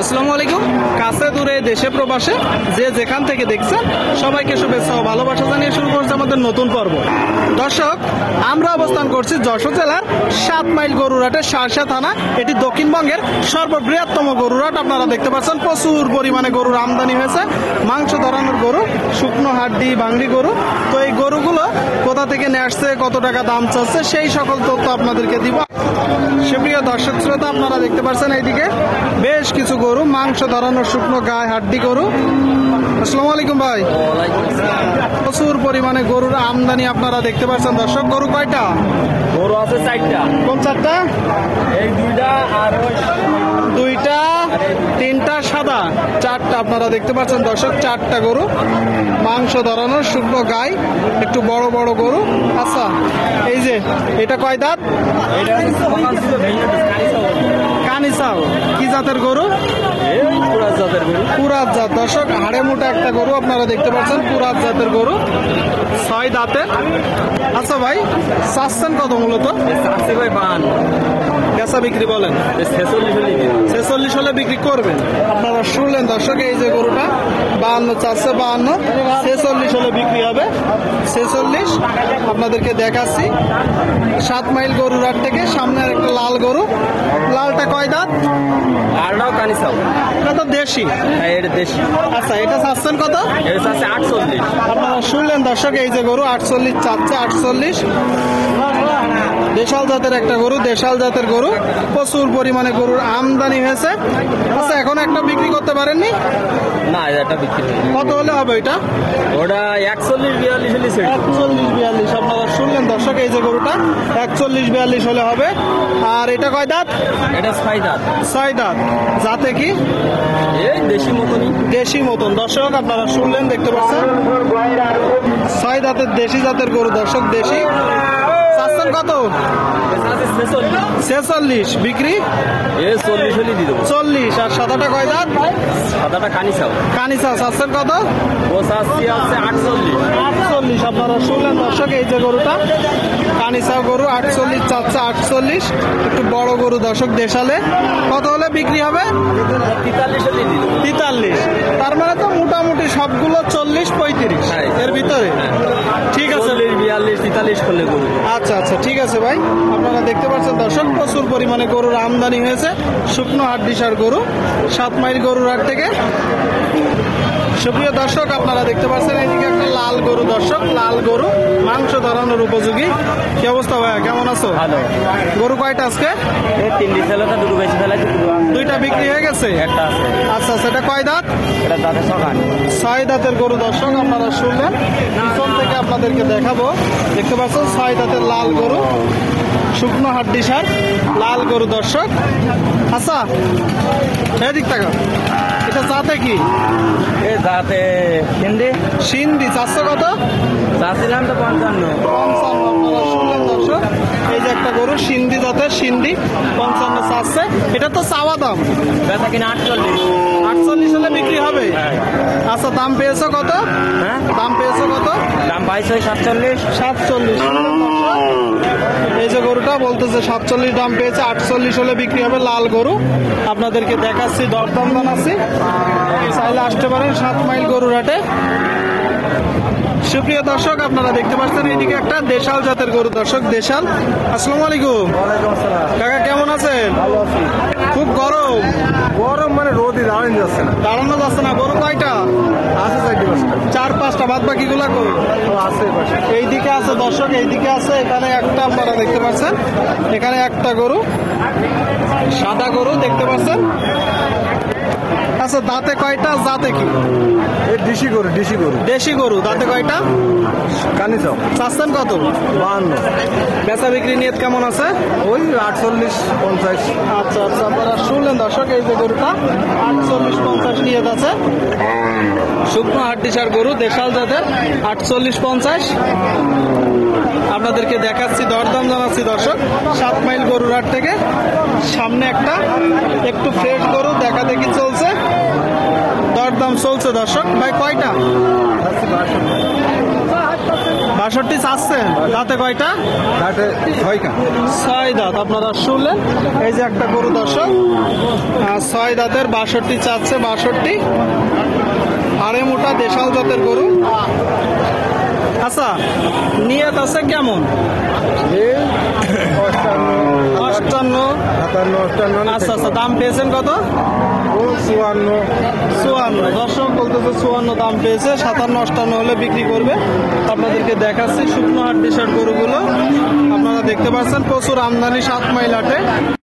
আসসালামু আলাইকুম। কাছে দূরে দেশে প্রবাসে যে যেখান থেকে দেখছেন সবাইকে শুভেচ্ছা ও ভালোবাসা জানিয়ে শুরু করছে আমাদের নতুন পর্ব। দর্শক, আমরা অবস্থান করছি যশোর জেলার 7 মাইল গরুরহাটের শার্শা থানা। এটি দক্ষিণবঙ্গের সর্ববৃহত্তম গরুরহাট। আপনারা দেখতে পাচ্ছেন প্রচুর পরিমাণে গরুর আমদানি হয়েছে। মাংস ধরানোর গরু, শুকনো হাড্ডি ভাঙড়ি গরু। তো এই গরুগুলো কোথা থেকে নিয়ে আসছে, কত টাকা দাম চাচ্ছে, সেই সকল তথ্য আপনাদেরকে দিব। সুপ্রিয় দর্শক শ্রোতা, আপনারা দেখতে পাচ্ছেন এইদিকে বেশ কিছু গরু, মাংস ধরানোর শুকনো গায়ে হাড্ডি গরু। আসসালামু আলাইকুম ভাই। প্রচুর পরিমাণে গরুর আমদানি আপনারা দেখতে পাচ্ছেন। দর্শক, গরু কয়টা? গরু আছে 4টা। কোন 4টা? এই 2টা আর 2টা, 3টা সাদা, 4টা আপনারা দেখতে পাচ্ছেন। দর্শক, 4টা গরু, মাংস ধরানোর শুকনো গায়ে, একটু বড় বড় গরু। আচ্ছা, এই যে এটা কয় দাঁত? এটা সকাল ছিল কানিসাও কি জাতের গরু? পুরাত জাতের গরু। পুরাত জাত। দর্শক, হাড়ে মোটা একটা গরু আপনারা দেখতে পাচ্ছেন, পুরাত জাতের গরু, 6 দাঁতের। আচ্ছা ভাই, চাচ্ছেন কত মূলত? আছে ভাই 52। বেচা বিক্রি বলেন? 46 হলে বিক্রি করবেন। আপনারা শুনলেন দর্শক, এই যে গরুটা 52 চাচ্ছে, 52, 46 হলে বিক্রি হবে। 46 আপনাদেরকে দেখাচ্ছি। 7 মাইল গরুরহাট থেকে সামনে একটা লাল গরু। লালটা কয় দাঁত? আরটাও কানিসাও। এটা তো দেশি। হ্যাঁ, এটা দেশি। আচ্ছা, এটা চাচ্ছেন কত? এটা আছে 48। আপনারা শুনলেন দর্শক, এই যে গরু 48 চাচ্ছে। 48 দেশাল জাতের একটা গরু, দেশাল জাতের গরু। প্রচুর পরিমাণে গরুর আমদানি হয়েছে। আচ্ছা, এখন একটা বিক্রি করতে পারেননি? না, এটা বিক্রি হয়নি। কত হলে হবে এটা? ওটা 41-42 হলে ছেড়ে দেব। 41-42 আপনারা শুনলেন দর্শক, এই যে গরুটা 41-42 হলে হবে। আর এটা কয় দাঁত? এটা 6 দাঁত। 6 দাঁত। যাতে কি? এই দেশি মতনই। দেশি মতন। দর্শক, আপনারা শুনলেন, দেখতে পাচ্ছেন 6 দাঁতের দেশি জাতের গরু। দর্শক, দেশি। চাচ্ছেন কত? এটা আছে 46। 46 বিক্রি? 40 হলে দিয়ে দেবো। 40। আর সাদাটা কয় দাঁত? সাদাটা কানিসাও। কানিসা চাচ্ছেন কত? ও চাচ্ছি আছে 48। 48 আপনারা শুনলেন দর্শক, এই যে গরুটা কানিসা গরু 48 চাচ্ছে। 48 একটু বড় গরু দর্শক, দেশালে। কত হলে বিক্রি হবে? 43 হলে দিয়ে দেবো। 43। তার মানে তো মোটামুটি সবগুলো 40-35 হ্যাঁ। এর ভিতরে। ঠিক আছে। 42-43 করলে গরু। আচ্ছা আচ্ছা, ঠিক আছে ভাই। আপনারা দেখতে পাচ্ছেন দর্শক, প্রচুর পরিমাণে গরুর আমদানি হয়েছে। শুকনো হাড্ডিসার গরু 7 মাইল গরুর হাট থেকে। সুপ্রিয় দর্শক, আপনারা দেখতে পাচ্ছেন এইদিকে একটা লাল গরু। দর্শক, লাল গরু, মাংস ধরানোর উপযোগী। কি অবস্থা ভাইয়া, কেমন আছো? ভালো। গরু কয়টা আজকে? এই 3 ছেলেটা দুটো বেশি ফেলাইছে। 2টা বিক্রি হয়ে গেছে? একটা আছে। আচ্ছা, সেটা কয় দাঁত? এটা দাঁতে সকাল। 6 দাঁতের গরু। দর্শক, আপনারা শুনলেন, পিছন থেকে আপনাদেরকে দেখাবো। দেখতে পাচ্ছেন 6 দাঁতের লাল গরু, শুকনো হাড্ডিসার লাল গরু। দর্শক, আচ্ছা এদিক টাকা, এটা জাতে কি? এ দাঁতে হিন্দি। সিন্ধি। চারশো কত? চাচ্ছিলাম তো 55। 55 আপনারা শুনলেন দর্শক, এই যে একটা গরু সিন্ধি জাতের, সিন্ধি, 55 চাচ্ছে। এটা তো চাওয়া দাম। বেচা কিনা 48। 48 হলে বিক্রি হবে। আচ্ছা, দাম পেয়েছো কত? হ্যাঁ, দাম পেয়েছো কত? দাম 22-47। 47। এই যে গরুটা বলতেছে 47 দাম পেয়েছে। 48 হলে বিক্রি হবে, লাল গরু। আপনাদেরকে দেখাচ্ছি, দরদাম জানাচ্ছি। চাইলে আসতে পারেন 7 মাইল গরুর হাটে। সুপ্রিয় দর্শক, আপনারা দেখতে পাচ্ছেন এইদিকে একটা দেশাল জাতের গরু। দর্শক, দেশাল। আসসালামু আলাইকুম কাকা, কেমন আছেন? ভালো আছি। খুব গরম। গরম মানে রোদই দাঁড়ানো যাচ্ছে না। দাঁড়ানো যাচ্ছে না। গরু কয়টা আছে 4-5টা। 4-5টা। বাদ বাকি গুলা কই? আছে পাশে। এইদিকে আছে দর্শক, এইদিকে আছে। এখানে একটা আপনারা দেখতে পাচ্ছেন, এখানে একটা গরু, সাদা গরু দেখতে পাচ্ছেন। আচ্ছা, দাঁতে কয়টা? জাতে কি? এই দেশি গরু। দেশি গরু। দাঁতে কয়টা? কানিসাও। চাচ্ছেন কত? 52। বেচা বিক্রি নিয়ত কেমন আছে? ওই 48-50। আচ্ছা আচ্ছা, আপনারা শুনলেন দর্শক, এই যে গরুটা 48-50 নিয়ত আছে। শুকনো হাড্ডিসার গরু, দেশাল জাতের, 48-50 আপনাদেরকে দেখাচ্ছি, দরদাম জানাচ্ছি দর্শক। 7 মাইল গরুর হাট থেকে সামনে একটা একটু ফ্রেশ গরু দেখা দেখি চলছে, দরদাম চলছে দর্শক। ভাই কয়টা? 62 চাচ্ছেন, দাঁতে কয়টা? ঘাটে 6 কান। 6 দাঁত। আপনারা শুনলেন, এই যে একটা গরু দর্শক, 6 দাঁতের 62 চাচ্ছে, 62 আড়ে মোটা দেশাল জাতের গরু। আচ্ছা, নিয়ত আছে কেমন? এই 58, 58। 57, 58। আচ্ছা আচ্ছা, দাম পেয়েছেন কত? ও 54। 54। দর্শক বলতেছে 54 দাম পেয়েছে, 57 58 হলে বিক্রি করবে। আপনাদেরকে দেখাচ্ছি শুকনো হাট দেশের গরুগুলো। আপনারা দেখতে পাচ্ছেন প্রচুর আমদানি 7 মাইল হাটে।